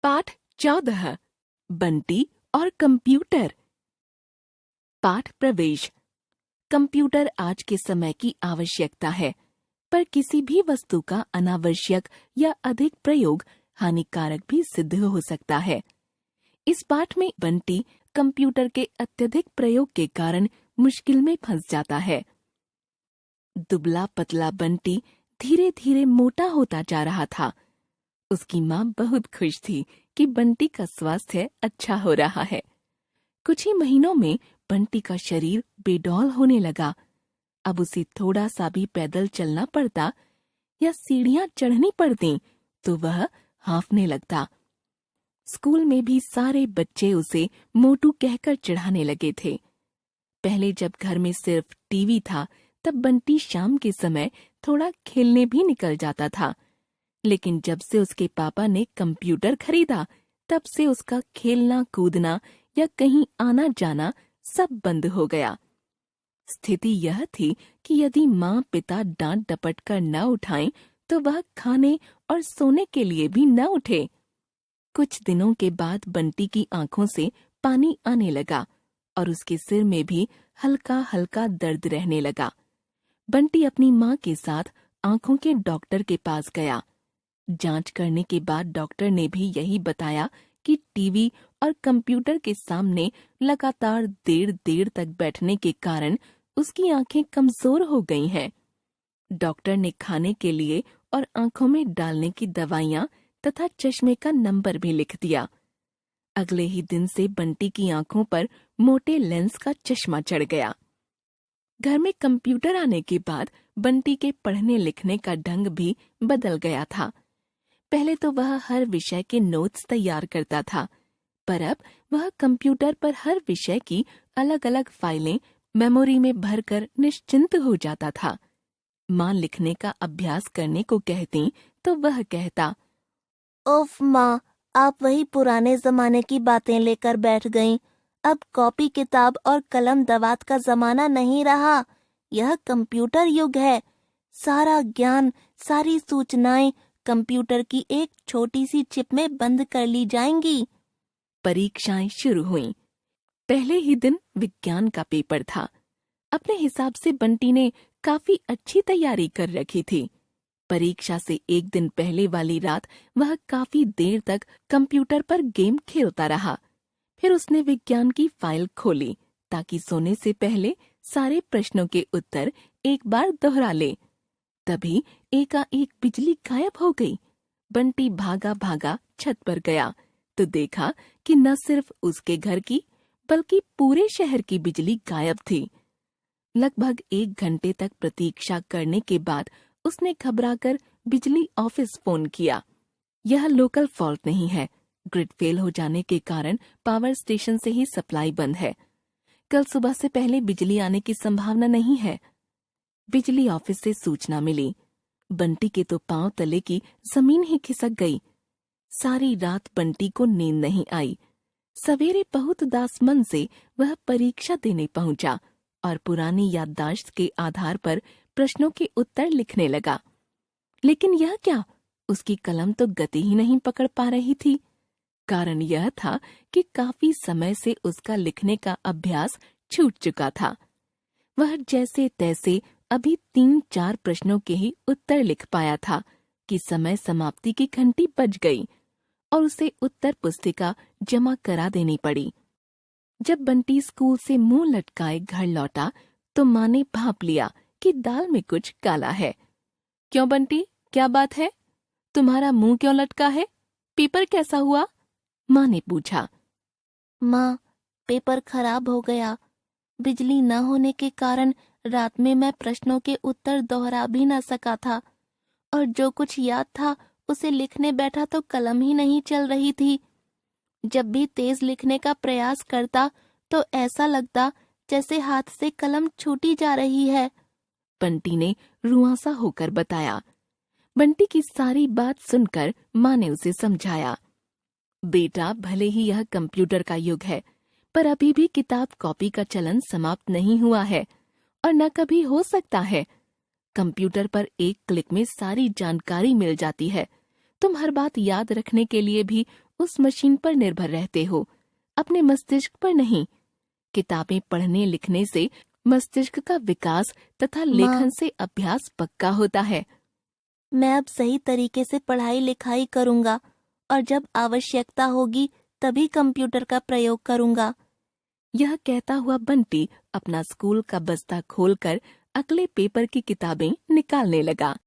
पाठ 14 बंटी और कंप्यूटर। पाठ प्रवेश। कंप्यूटर आज के समय की आवश्यकता है, पर किसी भी वस्तु का अनावश्यक या अधिक प्रयोग हानिकारक भी सिद्ध हो सकता है। इस पाठ में बंटी कंप्यूटर के अत्यधिक प्रयोग के कारण मुश्किल में फंस जाता है। दुबला पतला बंटी धीरे धीरे मोटा होता जा रहा था। उसकी माँ बहुत खुश थी कि बंटी का स्वास्थ्य अच्छा हो रहा है। कुछ ही महीनों में बंटी का शरीर बेडौल होने लगा। अब उसे थोड़ा सा भी पैदल चलना पड़ता या सीढ़ियां चढ़नी पड़ती तो वह हांफने लगता। स्कूल में भी सारे बच्चे उसे मोटू कहकर चिढ़ाने लगे थे। पहले जब घर में सिर्फ टीवी था तब बंटी शाम के समय थोड़ा खेलने भी निकल जाता था, लेकिन जब से उसके पापा ने कंप्यूटर खरीदा तब से उसका खेलना कूदना या कहीं आना जाना सब बंद हो गया। स्थिति यह थी कि यदि माँ पिता डांट डपट कर न उठाएं तो वह खाने और सोने के लिए भी न उठे। कुछ दिनों के बाद बंटी की आंखों से पानी आने लगा और उसके सिर में भी हल्का हल्का दर्द रहने लगा। बंटी अपनी माँ के साथ आंखों के डॉक्टर के पास गया। जांच करने के बाद डॉक्टर ने भी यही बताया कि टीवी और कंप्यूटर के सामने लगातार देर देर तक बैठने के कारण उसकी आंखें कमजोर हो गई हैं। डॉक्टर ने खाने के लिए और आंखों में डालने की दवाइयां तथा चश्मे का नंबर भी लिख दिया। अगले ही दिन से बंटी की आंखों पर मोटे लेंस का चश्मा चढ़ गया। घर में कंप्यूटर आने के बाद बंटी के पढ़ने लिखने का ढंग भी बदल गया था। पहले तो वह हर विषय के नोट्स तैयार करता था, पर अब वह कंप्यूटर पर हर विषय की अलग अलग फाइलें मेमोरी में भरकर निश्चिंत हो जाता था। माँ लिखने का अभ्यास करने को कहती तो वह कहता, उफ माँ, आप वही पुराने जमाने की बातें लेकर बैठ गईं। अब कॉपी किताब और कलम दवात का जमाना नहीं रहा। यह कंप्यूटर युग है। सारा ज्ञान, सारी सूचनाएं कंप्यूटर की एक छोटी सी चिप में बंद कर ली जाएंगी। परीक्षाएं शुरू हुईं। पहले ही दिन विज्ञान का पेपर था। अपने हिसाब से बंटी ने काफी अच्छी तैयारी कर रखी थी। परीक्षा से एक दिन पहले वाली रात वह काफी देर तक कंप्यूटर पर गेम खेलता रहा। फिर उसने विज्ञान की फाइल खोली ताकि सोने से पहले सारे प्रश्नों के उत्तर एक बार दोहरा ले। तभी एकाएक बिजली गायब हो गई। बंटी भागा भागा छत पर गया तो देखा कि न सिर्फ उसके घर की बल्कि पूरे शहर की बिजली गायब थी। लगभग 1 घंटे तक प्रतीक्षा करने के बाद उसने घबराकर बिजली ऑफिस फोन किया। यह लोकल फॉल्ट नहीं है, ग्रिड फेल हो जाने के कारण पावर स्टेशन से ही सप्लाई बंद है। कल सुबह से पहले बिजली आने की संभावना नहीं है। बिजली ऑफिस से सूचना मिली। बंटी के तो पांव तले की जमीन ही खिसक गई। सारी रात बंटी को नींद नहीं आई। सवेरे बहुत उदास मन से वह परीक्षा देने पहुंचा और पुरानी याददाश्त के आधार पर प्रश्नों के उत्तर लिखने लगा। लेकिन यह क्या, उसकी कलम तो गति ही नहीं पकड़ पा रही थी। कारण यह था कि काफी समय से उसका लिखने का अभ्यास छूट चुका था। वह जैसे तैसे अभी 3-4 प्रश्नों के ही उत्तर लिख पाया था कि समय समाप्ति की घंटी बज गई और उसे उत्तर पुस्तिका जमा करा देनी पड़ी। जब बंटी स्कूल से मुंह लटकाए घर लौटा तो माँ ने भांप लिया कि दाल में कुछ काला है। क्यों बंटी, क्या बात है? तुम्हारा मुंह क्यों लटका है? पेपर कैसा हुआ? माँ ने पूछा। माँ, पेपर खराब हो गया। बिजली न होने के कारण रात में मैं प्रश्नों के उत्तर दोहरा भी न सका था और जो कुछ याद था उसे लिखने बैठा तो कलम ही नहीं चल रही थी। जब भी तेज लिखने का प्रयास करता तो ऐसा लगता जैसे हाथ से कलम छूटी जा रही है। बंटी ने रुआंसा होकर बताया। बंटी की सारी बात सुनकर माँ ने उसे समझाया, बेटा भले ही यह कंप्यूटर का युग है, पर अभी भी किताब कॉपी का चलन समाप्त नहीं हुआ है और न कभी हो सकता है। कंप्यूटर पर एक क्लिक में सारी जानकारी मिल जाती है। तुम हर बात याद रखने के लिए भी उस मशीन पर निर्भर रहते हो, अपने मस्तिष्क पर नहीं। किताबें पढ़ने लिखने से मस्तिष्क का विकास तथा लेखन से अभ्यास पक्का होता है। मैं अब सही तरीके से पढ़ाई लिखाई करूंगा और जब आवश्यकता होगी तभी कंप्यूटर का प्रयोग करूंगा। यह कहता हुआ बंटी अपना स्कूल का बस्ता खोलकर अगले पेपर की किताबें निकालने लगा।